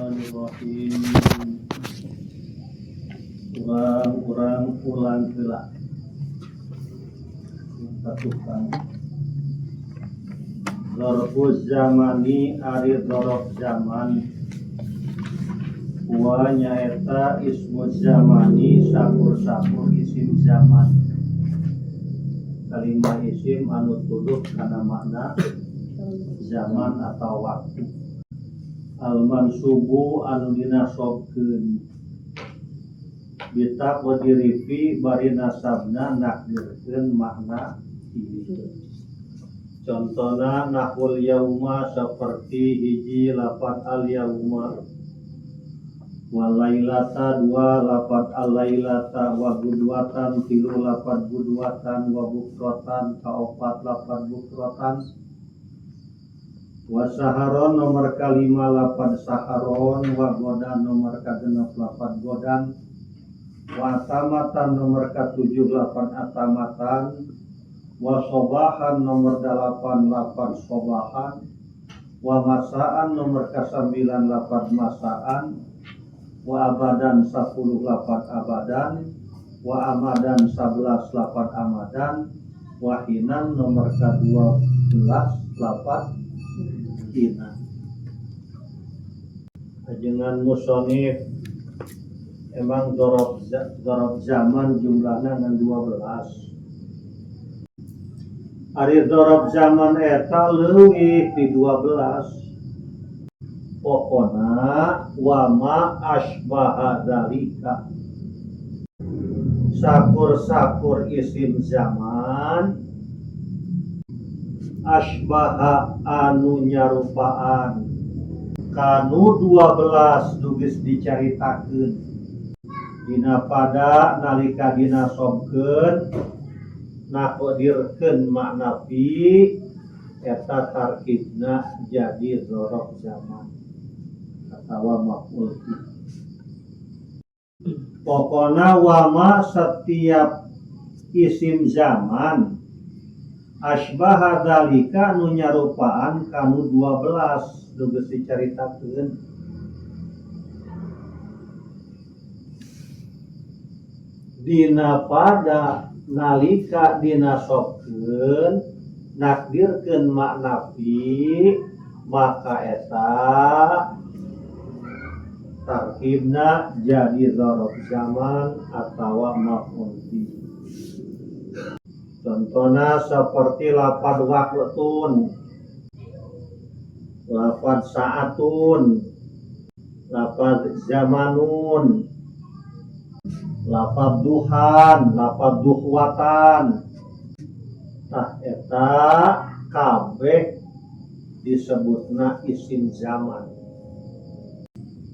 Bismillahirrahmanirrahim. Urang ulang heula. Satukan. Dzarfuz zamani ari dzaraf zaman. Wa nyaeta ismuz zamani sakur-sakur isim zaman. Kalimah isim anu tuduh kana makna zaman atau waktu. Al-mansubu anu dinasobkeun bitak wa dirifi bari nasabna nakdirkeun makna ieu. Contohna nahwul yauma saperti hiji lafaz al yauma, wal lailata dua lafaz al lailata, wa budwatan tilu lafaz budwatan, wa bukratan kaopat lafaz bukratan, wa saharon nomor kalima lafaz saharon, wa godan nomor kagenep lafaz godan, wa atamatan nomor katujuh lafaz atamatan, wa sobahan nomor 8 lafaz sobahan, wa masaan nomor kasambilan lafaz masaan, wa abadan 10 lafaz abadan, wa amadan 11 lafaz amadan, wa hinan nomor ke-12 lafaz hina. Ajengan musonif emang dzaraf zaman jumlahna ngan 12. Ari dzaraf zaman eta leuwih ti 12. Pokona wama asbaha dzalika. Sakur-sakur isim zaman asbaha anu nyarupaan kanu 12 dugis dicaritakeun dina pada nalika dinasobkeun naqdirkeun makna fi eta tarkibna jadi dzaraf zaman atawa maf'ul fi. Pokona wama setiap isim zaman asbaha dzalika nu nyarupaan kanu 12 duges dicaritakeun. Dina pada nalika dinasobkeun nakdirkeun makna fi maka eta tarkibna jadi dzaraf zaman atawa maf'ul fi. Contohna seperti lafaz waqtun, lafaz saatun, lafaz zamanun, lafaz duhan, lafaz duhwatan. Tah eta kabeh disebutna isim zaman.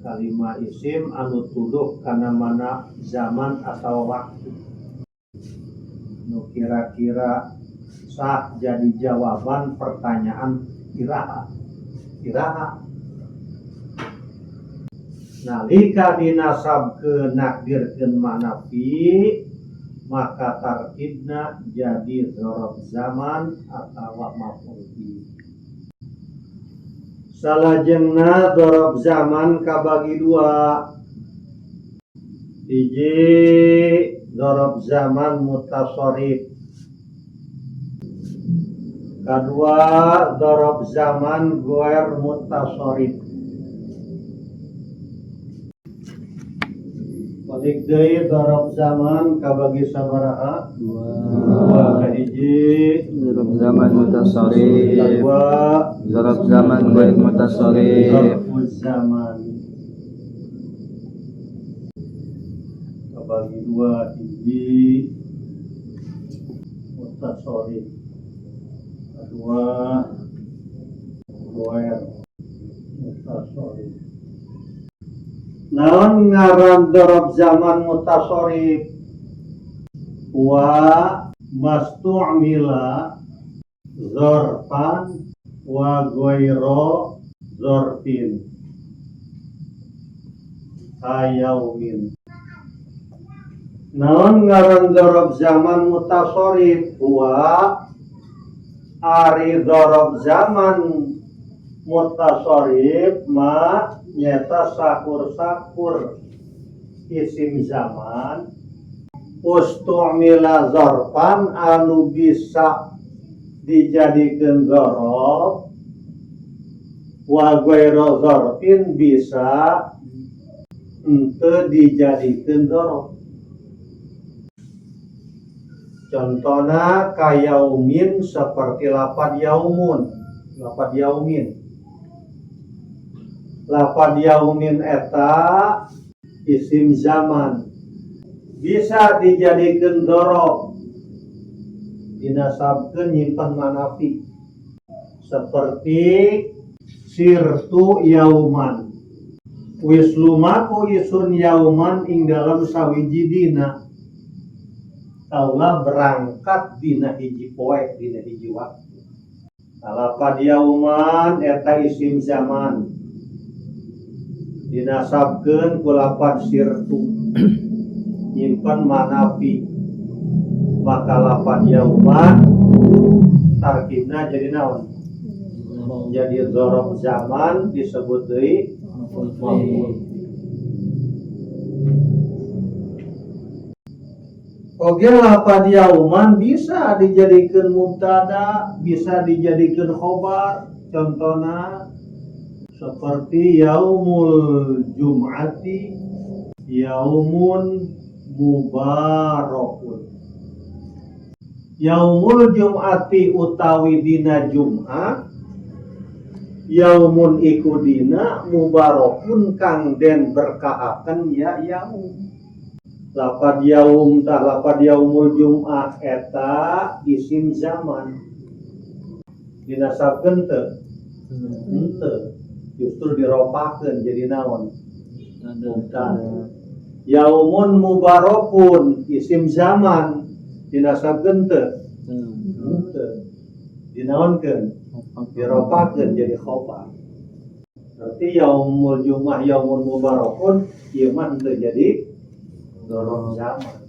Kalimah isim anu tuduh kana mana zaman atau waktu. Nu kira-kira sah jadi jawaban pertanyaan kiraha. Nalika dinasabkeun nakdirkeun makna fi maka tarkibna jadi dzaraf zaman atawa maf'ul fi. Salajengna dzaraf zaman kabagi dua. Hiji dzaraf zaman mutasharrif, kedua dzaraf zaman ghair mutasharrif. Balik deui dzaraf zaman kabagi sabaraha? Dua. Kahiji dzaraf zaman mutasharrif, kedua dzaraf zaman ghair mutasharrif. dzarfuz zaman bagi dua, hiji mutasharrif, kedua ghair mutasharrif. Naon ngaran dzaraf zaman mutasharrif? Wa mastu'mila dzarfan wa ghairu dzarfin ayaumin. Naon ngaran dzaraf zaman mutasharrif? Wa ari dzaraf zaman mutasharrif ma nyata sakur-sakur isim zaman ustumila zorfan anu bisa dijadikan zorof wa ghaira zorfin bisa ente dijadikan zorof. Contohna kayaumin seperti lapad yaumun. Lapad yaumin eta isim zaman bisa dijadikan zorof dinasabkeun nyimpen manafi seperti sirtu yauman wis lumaku isun yauman ing dalam sawiji dina kaulah berangkat dina hiji poe dina hiji waktu. Lapad yauman eta isim zaman dinasabkeun ku lapad sirtu nyimpen manafi maka lapad yauman tarkibna jadi naon? Jadi zorof zaman disebut deui maf'ul. Oke, lapad yauman bisa dijadikan mubtada, bisa dijadikan khobar. Contohnya seperti yaumul jum'ati yaumun mubarakun. Yaumul jum'ati utawi dina Jum'at, yaumun iku dina mubarakun kang den berkahaken ya yaum. Lapad yaum tah lapad yaumul jum'ah eta isim zaman dinasabkeun teu? Henteu, justru diropakeun jadi naon? Mubtada. Yaumun mubarakun isim zaman dinasabkeun teu? Henteu, dinaonkeun? Diropakeun jadi khobar. Berarti yaumul jum'ah yaumun mubarakun ieu mah henteu jadi zorof zaman.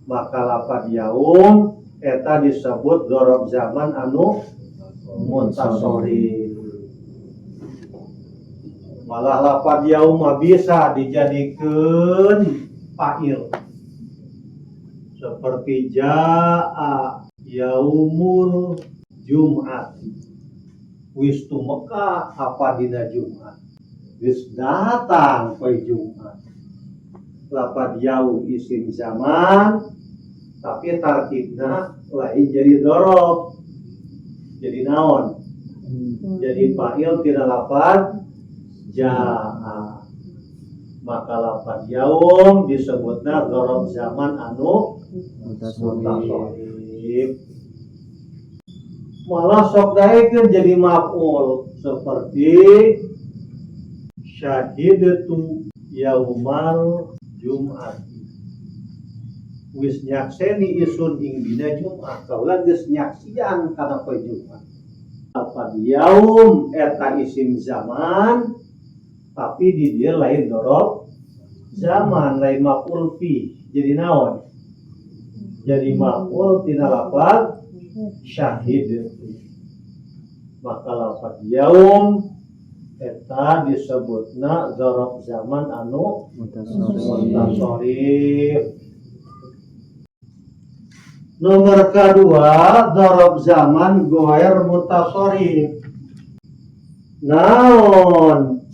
Maka lapad yaum eta disebut zorof zaman anu mutasharif. Malah lapad yaum bisa dijadikan fa'il seperti jaa yaumul jum'ati wis tumeka apa dina Jumat wis datang poe Jumat. Lapad yaum isim zaman tapi tarkibna lain jadi zorof jadi naon? Jadi fa'il tina lapad jaa. Maka lapad yaum disebutna zorof zaman anu mutasharif. Malah sok daekeun jadi maf'ul seperti syahidatu yaumal Jum'at wis nyakseni isun ing dina Jumat kaulah geus nyaksian kana poe Jumat. Lapad yaum eta isim zaman tapi di dia lain zorof zaman lain maf'ul fi jadi naon? Jadi maf'ul tina lapad syahid. Maka lapad yaum eta disebutna zorof zaman anu mutasharif. Nomor kedua zorof zaman ghair mutasharif. Naon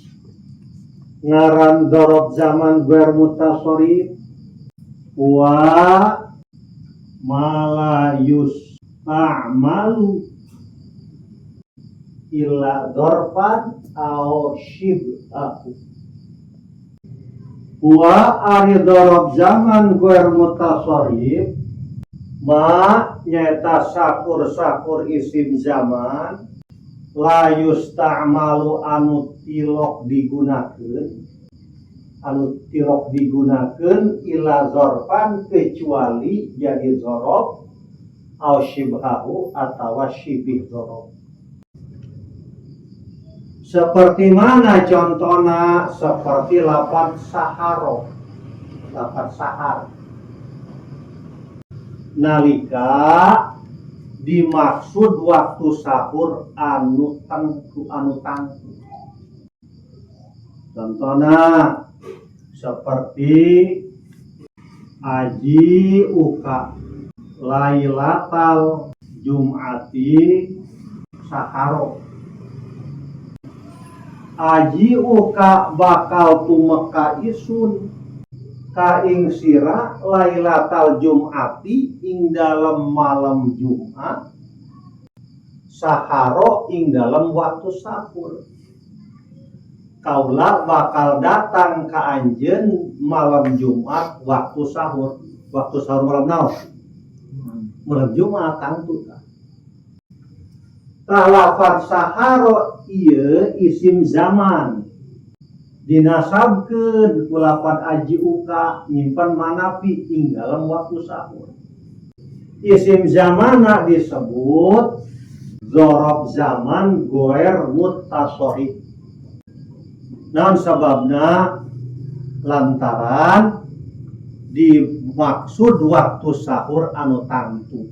ngaran zorof zaman ghair mutasharif? Wa malayus a'malu illa dzarfan aw shib'ahu. Wa ari dzaraf zaman ghair mutasharif ma nyata sakur-sakur isim zaman la yusta'malu anu tilok digunakeun illa dzarfan kecuali jadi dzaraf aw shib'ahu atawa shibih dzaraf. Seperti mana contohnya? Seperti lapad saharo, lapad sahar. Nalika dimaksud waktu sahur anu tangtu. Contohnya seperti aji uka lailatal jum'ati saharo. Aji uka bakal tumeka isun ka ing sira lailatal jum'ati ing dalam malam Jumat saharo ing dalam waktu sahur. Kaula bakal datang ke anjeun malam Jumat waktu sahur. Waktu sahur malam naon? Malam Jumat tangtu tah. Lafaz saharo ieu isim zaman. Dinasabkeun ku lafaz aji uka nyimpen manafi ing dalam waktu sahur. Isim zamana disebut dzaraf zaman goer muttasorif. Naon sababna? Lantaran dimaksud waktu sahur anu tangtu.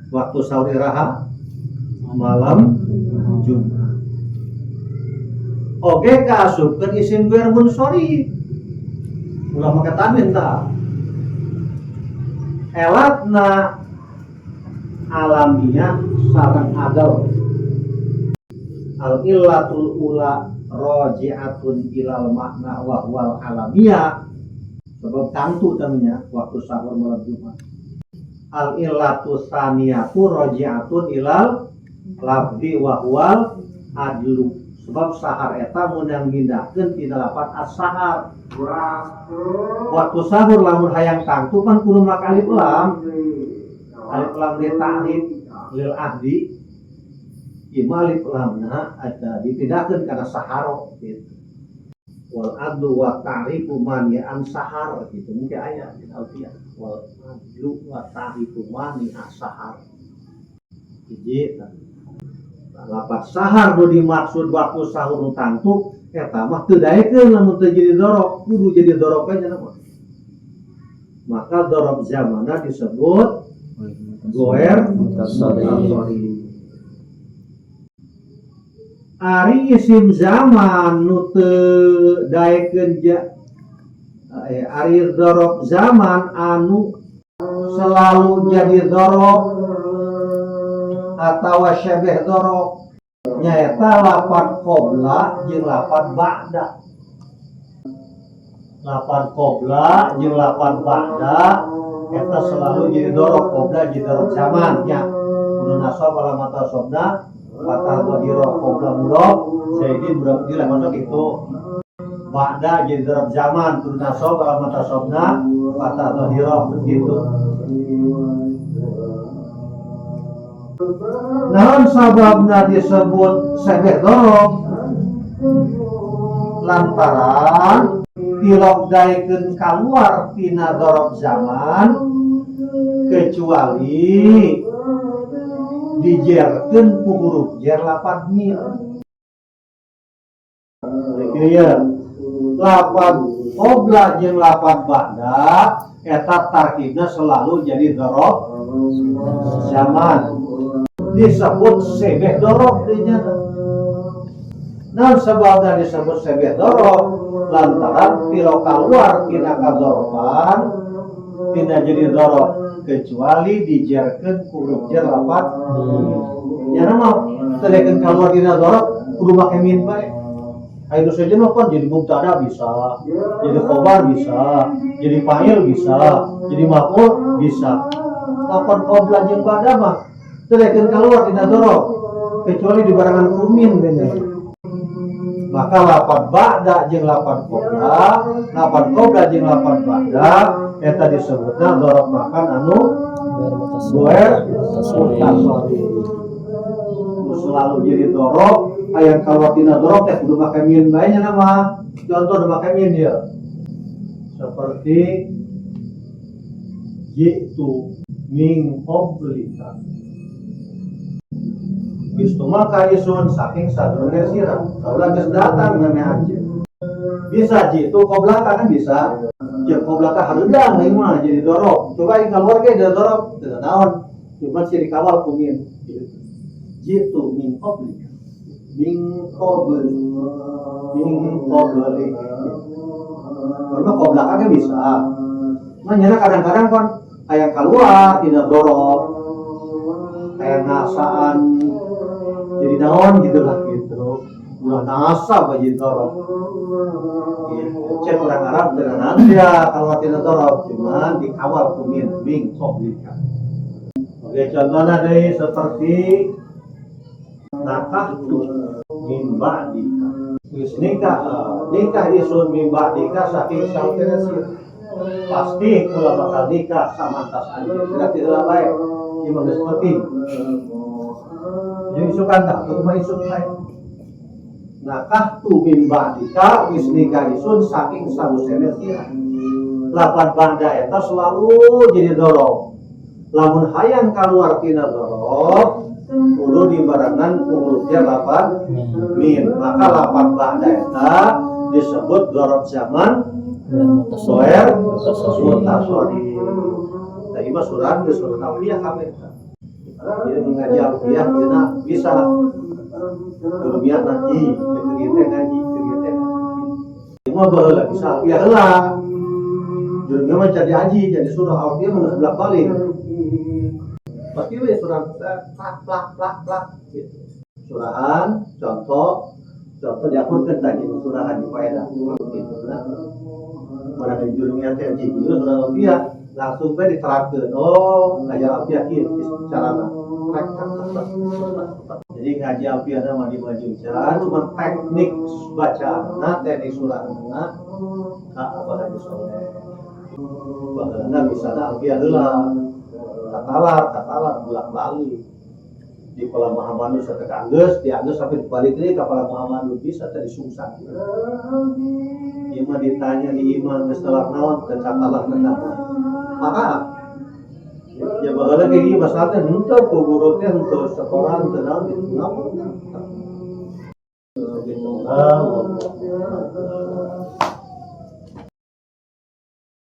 Waktu sahur iraha? Malam Jumat. Oge kaasupkeun isim goer munsharif. Ulah make tanwin tah. Elatna alamiah sareng adal. Al illatul ula roji'atun ilal makna wa huwal alamiah. Sebab tangtu namanya waktu sahur malam Jumat. Al illatu tsaniyatu roji'atun ilal lafzi wa huwal adlu. Sebab sahar eta mun ngindahkeun tina lafaz as-sahar. Waktu sahur lamun hayang tangtu kan kudu make alif lam. Alif lam li ta'rif lil ahdi. Imalif lamna ada dipindahkan karena saharo gitu. Wal adlu wa ta'rifu man an sahar gitu mungkin ayat di Alfiyah. Wal adlu wa ta'rifu man sahar. Jadi lafaz sahar nu dimaksud waktu sahur nu tangtu eta mah teu daekeun lamun teu jadi dzaraf, kudu jadi dzaraf aja nama. Maka dzaraf zamana disebut goer mutasarrif. Ari isim zaman nu teu daekeun ari dzaraf zaman anu selalu jadi dzaraf atawa syabih dzaraf nyaeta lafaz qabla jeung lafaz ba'da. Lafaz qabla jeung lafaz ba'da eta selalu jadi dzaraf. Qabla jadi dzaraf zaman nya kudu nasab alamat nasabna kata dhahira qabla mudhaf sayyidin mudhaf ilaih masuk itu. Ba'da jadi dzaraf zaman kudu nasab alamat nasabna kata dhahira begitu. Naon sababna disebut syabih dzaraf? Lantaran tilok daekeun kaluar tina dzaraf zaman kecuali dijerkeun ku huruf jer lafaz mim. Ieu lafaz qabla jeung lafaz ba'da eta tarkibna selalu jadi dzaraf zaman. Disebut syabih dzaraf dinya. Naon sababna disebut syabih dzaraf? Lantaran tilok kaluar tina kadzarafan tidak jadi dzaraf kecuali dijerkeun ku huruf jar lafaz nya nama teu kaluar dina dzaraf kudu make min bae. Ayeuna saja mah kan jadi mubtada bisa, jadi khobar bisa, jadi fa'il bisa, jadi maf'ul bisa. Lafaz qabla jeung ba'da mah teu kaluar dina dzaraf kecuali di barangan ku min bener. Maka lafaz ba'da jeung lafaz qabla jeung lafaz ba'da eta disebutna dzaraf makan anu goer mutasarrif. Selalu jadi dzaraf aya kaluar tina dzaraf teh kudu make min bae nya nama. Contoh nu make min dia seperti jitu min qablika. Geus maka isun saking sadurunge sira. Kaula geus datang nganeh anjeun. Bisa jitu qablaka kan bisa. Jeung qablaka hareudang ieu mah jadi dzaraf. Coba ing kaluar ge jadi dzaraf teu naon. Cuma siri kawal ku min. Jitu min qablika. mingkobeli. Karena kau belakangnya bisa. Makanya kadang-kadang kan kayak keluar tidak dorong, kayak ngasaan jadi naon gitulah gitu. Udah nasa baju dorong. Cek orang Arab dengan dia kalau tidak dorong, cuman dikawal kumin mingkobeli. Oke, contohnya dari seperti nakah min ba'dika. Wis nikah isun min ba'dika saking sauteresi. Pasti kula bakal nikah samantas anjeun. Tidak baik. Ieu mah geus penting. Jeung isukan tah, kumaha isuk bae. Nakah tu min ba'dika wis nikah isun saking sauteresi. Lapan banda eta selalu jadi dorong. Lamun hayang kaluar tina dorong kudu dibarengan urutnya 8 min, maka 8 ba'da eta disebut dorong zaman soer mutasori. Tadi mah surat ke surat alfiyah kabeh. Jadi ngaji alfiyah kita bisa dunia ngaji, kegiatan ngaji. Cuma baheula bisa alfiyah heula. Dunia mah jadi haji, jadi surah alfiyah mah belak balik. Pasti we surah plak gitu. Surahan contoh diakurkeun tadi surahan di faedah gitu nah. Mana dari jurumnya teh jadi surah alfiyah langsung we diterapkeun. Oh, ngaji alfiyah kieu carana. Jadi ngaji alfiyah mah dimajukan cuma teknik bacaanna, teknik surahna apa aja soleh. Baheula bisa alfiyah heula. Katalar bolak-balik di Kepala Muhammad sampai ke Angges, di Angges sampai balik lagi Kepala Muhammad bisa tadi sungsang. Ima ditanya di iman setelah nawan ke katalar kenapa? Maka ya baheula ge ieu masalahnya henteu ku guru teh henteu setoran teu naon gitu ngapa?